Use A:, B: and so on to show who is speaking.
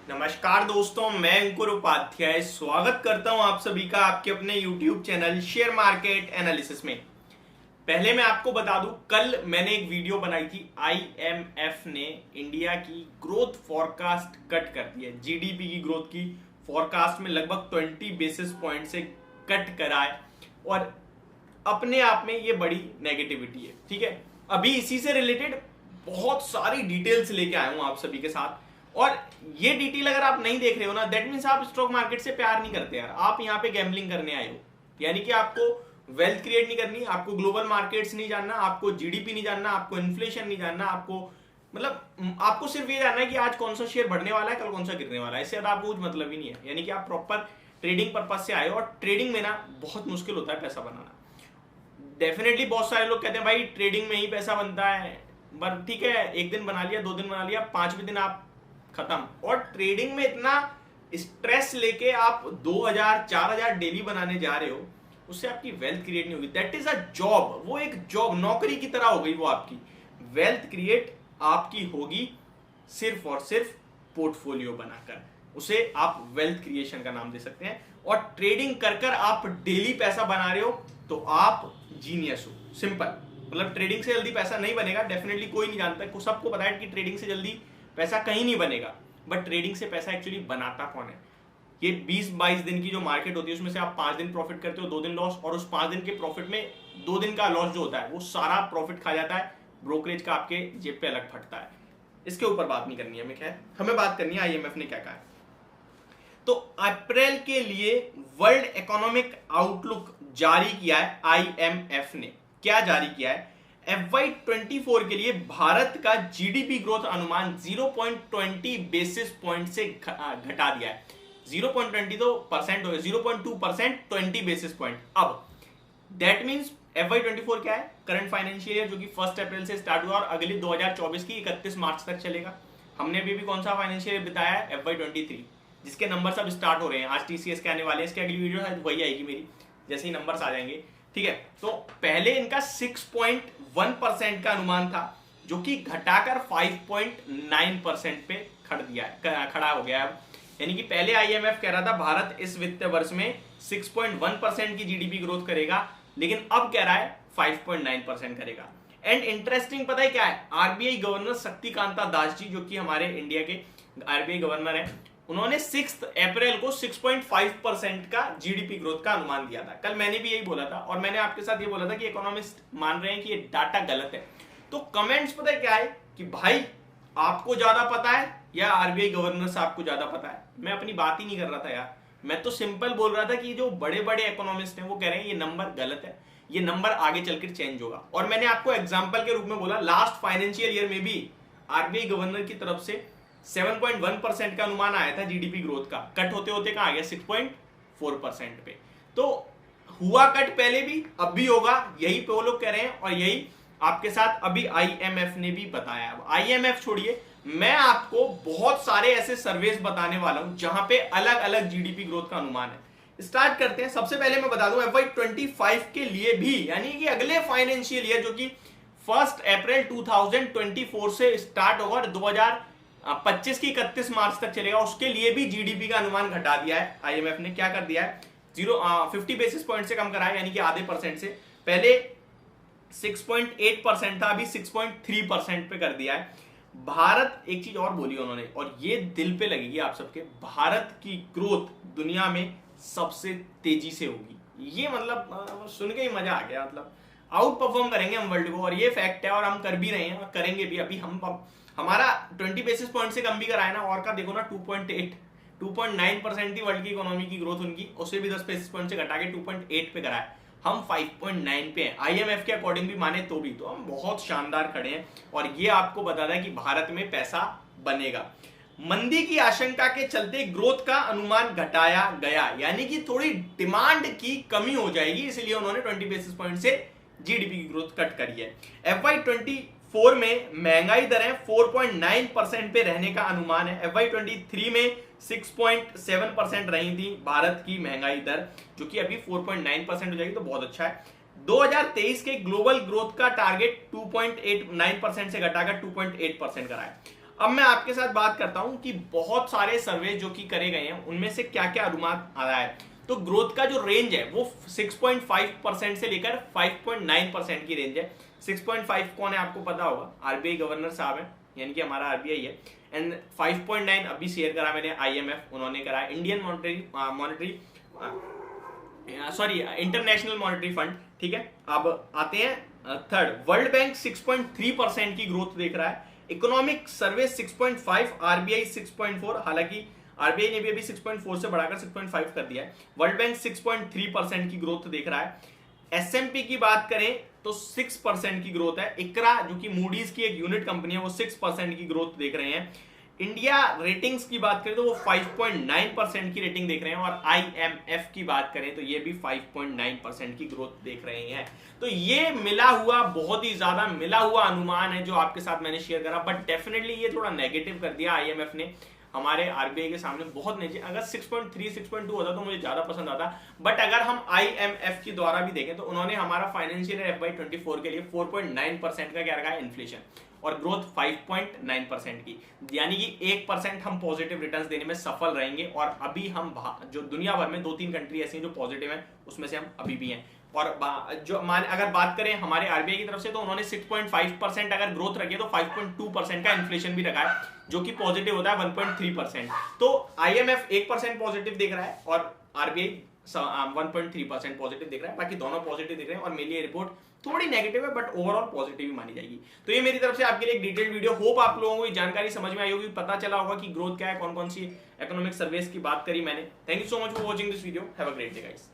A: नमस्कार दोस्तों, मैं अंकुर उपाध्याय स्वागत करता हूं आप सभी का आपके अपने YouTube channel share market analysis में। पहले मैं आपको बता दूं, कल मैंने एक वीडियो बनाई थी। IMF ने इंडिया की ग्रोथ फॉरकास्ट कट कर दी है। जीडीपी की ग्रोथ की फॉरकास्ट में लगभग 20 बेसिस पॉइंट से कट करा है और अपने आप में ये बड़ी नेगेटिविटी है। ठीक है, अभी इसी से रिलेटेड बहुत सारी डिटेल्स लेके आया हूं आप सभी के साथ। और ये डिटेल अगर आप नहीं देख रहे हो ना, दैट मीन्स आप स्टॉक मार्केट से प्यार नहीं करते यार। आप यहाँ पे गैम्बलिंग करने आए हो, यानी कि आपको वेल्थ क्रिएट नहीं करनी, आपको ग्लोबल मार्केट्स नहीं जानना, आपको जीडीपी नहीं जानना, आपको इन्फ्लेशन नहीं जानना, आपको मतलब आपको सिर्फ ये जानना है कि आज कौन सा शेयर बढ़ने वाला है, कल कौन सा गिरने वाला है। इससे ज्यादा आपको कुछ मतलब ही नहीं है। यानी कि आप प्रॉपर ट्रेडिंग पर्पज से आए हो और ट्रेडिंग में ना बहुत मुश्किल होता है पैसा बनाना। डेफिनेटली बहुत सारे लोग कहते हैं भाई ट्रेडिंग में ही पैसा बनता है, पर ठीक है, एक दिन बना लिया, 2 दिन बना लिया, 5वें दिन आप खत्म। और ट्रेडिंग में इतना स्ट्रेस लेके आप 2000-4000 डेली बनाने जा रहे हो, उससे आपकी वेल्थ क्रिएट नहीं होगी। दैट इज अ जॉब, वो एक जॉब नौकरी की तरह हो गई वो आपकी। वेल्थ क्रिएट आपकी होगी सिर्फ और सिर्फ पोर्टफोलियो बनाकर, उसे आप वेल्थ क्रिएशन का नाम दे सकते हैं। और ट्रेडिंग कर कर आप डेली पैसा बना रहे हो तो आप जीनियस हो। सिंपल, मतलब ट्रेडिंग से जल्दी पैसा नहीं बनेगा, डेफिनेटली कोई नहीं जानता, सबको पता है कि ट्रेडिंग से जल्दी पैसा कहीं नहीं बनेगा। बट ट्रेडिंग से पैसा एक्चुअली बनाता कौन है? ये 20-22 दिन की जो मार्केट होती है उसमें से आप 5 दिन प्रॉफिट करते हो, 2 दिन लॉस, और उस 5 दिन के प्रॉफिट में 2 दिन का लॉस जो होता है वो सारा प्रॉफिट खा जाता है, ब्रोकरेज का आपके जेब पे अलग फटता है। इसके ऊपर बात नहीं करनी है हमें, खैर हमें बात करनी है आईएमएफ ने क्या कहा है। तो अप्रैल के लिए वर्ल्ड इकोनॉमिक आउटलुक जारी किया है आईएमएफ ने। क्या जारी किया है? FY24 के लिए भारत का जीडीपी ग्रोथ अनुमान 0.20 बेसिस पॉइंट से घटा दिया है। 0.20 तो परसेंट हो गया, 0.2%, 20 बेसिस पॉइंट। अब दैट मींस FY24 क्या है? करंट फाइनेंशियल ईयर, जो कि 1 अप्रैल से स्टार्ट हुआ और अगली 2024 की 31 मार्च तक चलेगा। हमने अभी भी कौन सा फाइनेंशियल ईयर बताया है? FY23, जिसके नंबर्स अब स्टार्ट हो रहे हैं। आज टीसीएस के आने वाले हैं, इसकी अगली वीडियो शायद वही आएगी मेरी, जैसे ही नंबर्स आ जाएंगे। ठीक है, तो पहले इनका 6.1% का अनुमान था, जो कि घटाकर 5.9% पे खड़ा हो गया है। यानी कि पहले आईएमएफ कह रहा था भारत इस वित्त वर्ष में 6.1% की जीडीपी ग्रोथ करेगा, लेकिन अब कह रहा है 5.9% करेगा। एंड इंटरेस्टिंग पता है क्या है? आरबीआई गवर्नर शक्तिकांता दास जी, जो कि हमारे इंडिया के आरबीआई गवर्नर है, उन्होंने 6 अप्रैल को 6.5% का जीडीपी ग्रोथ का अनुमान दिया था। कल मैंने भी यही बोला था और मैंने आपके साथ ये बोला था कि इकोनॉमिस्ट मान रहे हैं कि ये डाटा गलत है। तो कमेंट्स पता है क्या है कि भाई आपको ज्यादा पता है या आरबीआई गवर्नर साहब को ज्यादा पता है? मैं अपनी बात ही नहीं कर रहा था यार, मैं तो सिंपल बोल रहा था कि जो बड़े बड़े इकोनॉमिस्ट हैं वो कह रहे हैं ये नंबर गलत है, ये नंबर आगे चलकर चेंज होगा। और मैंने आपको एग्जाम्पल के रूप में बोला, लास्ट फाइनेंशियल ईयर में भी आरबीआई गवर्नर की तरफ से 7.1% का अनुमान आया था जीडीपी ग्रोथ का, कट होते होते कहां आ गया? 6.4% पे। तो हुआ कट पहले भी, अब भी होगा, यही पे वो लोग कह रहे हैं और यही आपके साथ अभी आईएमएफ ने भी बताया। अब आईएमएफ छोड़िए, मैं आपको बहुत सारे ऐसे सर्वेस बताने वाला हूं जहां पे अलग अलग जीडीपी ग्रोथ का अनुमान है। स्टार्ट करते हैं। सबसे पहले मैं बता दूं FY25 के लिए भी, यानी कि अगले फाइनेंशियल ईयर, जो कि 1 अप्रैल 2024 से स्टार्ट होगा और 2025 की 31 मार्च तक चलेगा, उसके लिए भी जीडीपी का अनुमान घटा दिया है आईएमएफ ने। क्या कर दिया है? 50 बेसिस पॉइंट से कम करा है, यानी कि आधे परसेंट से। पहले 6.8% था, अभी 6.3% पे कर दिया है। भारत, एक चीज और बोली उन्होंने और ये दिल पे लगेगी आप सबके, भारत की ग्रोथ दुनिया में सबसे तेजी से होगी। ये मतलब सुन के ही मजा आ गया, मतलब आउट परफॉर्म करेंगे हम वर्ल्ड को, और ये फैक्ट है और हम कर भी रहे हैं और करेंगे भी। अभी हम हमारा 20 बेसिस पॉइंट से कम भी कराया ना, और का देखो ना 2.9% थी वर्ल्ड की इकोनॉमी की ग्रोथ उनकी, उसे भी 10 बेसिस पॉइंट से घटा के 2.8 पे कराया। हम 5.9 पे हैं आईएमएफ के अकॉर्डिंग भी माने तो भी, तो हम बहुत शानदार खड़े हैं। और ये आपको बताता है कि भारत में पैसा बनेगा। मंदी की आशंका के चलते ग्रोथ का अनुमान घटाया गया, यानी कि थोड़ी डिमांड की कमी हो जाएगी, इसलिए उन्होंने 20 बेसिस पॉइंट से जीडीपी की ग्रोथ कट करी है। FY24 में महंगाई दरें 4.9% पे रहने का अनुमान है। FY23 में 6.7% रही थी भारत की महंगाई दर, जो कि अभी 4.9% हो जाएगी, तो बहुत अच्छा है। 2023 के ग्लोबल ग्रोथ का टारगेट 2.89% से घटाकर 2.8% करा है। अब मैं आपके साथ बात करता हूं कि बहुत सारे सर्वे जो कि करे गए हैं उनमें से क्या क्या अनुमान आ रहा है। तो ग्रोथ का जो रेंज है वो 6.5% से लेकर 5.9% की रेंज है। 6.5 कौन है आपको पता होगा, आरबीआई गवर्नर साहब है, यानी कि हमारा आरबीआई है। एंड 5.9 अभी शेयर करा मैंने, आईएमएफ उन्होंने करा, Indian monetary sorry international monetary fund, ठीक है। अब आते हैं थर्ड, वर्ल्ड बैंक 6.3% की ग्रोथ देख रहा है। इकोनॉमिक सर्वे 6.5, आरबीआई 6.4, हालांकि आरबीआई ने भी अभी 6.4 से बढ़ाकर 6.5 कर दिया है। वर्ल्ड बैंक 6.3% की ग्रोथ देख रहा है। एसएमपी की बात करें तो 6% की ग्रोथ है। इकरा जो कि मूडीज की एक यूनिट कंपनी है वो 6% की ग्रोथ देख रहे हैं। इंडिया रेटिंग्स की बात करें तो वो 5.9% की रेटिंग देख रहे हैं, और आईएमएफ की बात करें तो ये भी 5.9% की ग्रोथ देख रहे हैं। तो ये मिला हुआ, बहुत ही ज्यादा मिला हुआ अनुमान है जो आपके साथ मैंने शेयर करा, बट डेफिनेटली ये थोड़ा नेगेटिव कर दिया आईएमएफ ने हमारे आरबीआई के सामने, बहुत नीचे। अगर 6.3 6.2 होता तो मुझे ज्यादा पसंद आता, बट अगर हम आईएमएफ की द्वारा भी देखें तो उन्होंने हमारा फाइनेंशियल ईयर FY24 के लिए 4.9% का क्या रखा है, इन्फ्लेशन, और ग्रोथ 5.9% की, यानी कि 1% हम पॉजिटिव रिटर्न्स देने में सफल रहेंगे। और अभी हम जो दुनिया भर में 2-3 कंट्री ऐसी हैं जो पॉजिटिव हैं, उसमें से हम अभी भी हैं। और जो अगर बात करें हमारे आरबीआई की तरफ से तो उन्होंने 6.5% अगर ग्रोथ रखी है तो 5.2% का इन्फ्लेशन भी रखा है, जो कि पॉजिटिव होता है 1.3%। तो आईएमएफ 1% पॉजिटिव देख रहा है और आरबीआई 1.3% पॉजिटिव दिख रहा है, बाकी दोनों पॉजिटिव दिख रहे हैं। और मेरी ये रिपोर्ट थोड़ी नेगेटिव है बट ओवरऑल पॉजिटिव ही मानी जाएगी। तो ये मेरी तरफ से आपके लिए एक डिटेल्ड वीडियो, होप आप लोगों को ये जानकारी समझ में आई होगी, पता चला होगा कि ग्रोथ क्या है, कौन कौन सी इकोनॉमिक सर्वेस की बात करी मैंने। Thank you so much for watching this video, have a great day guys.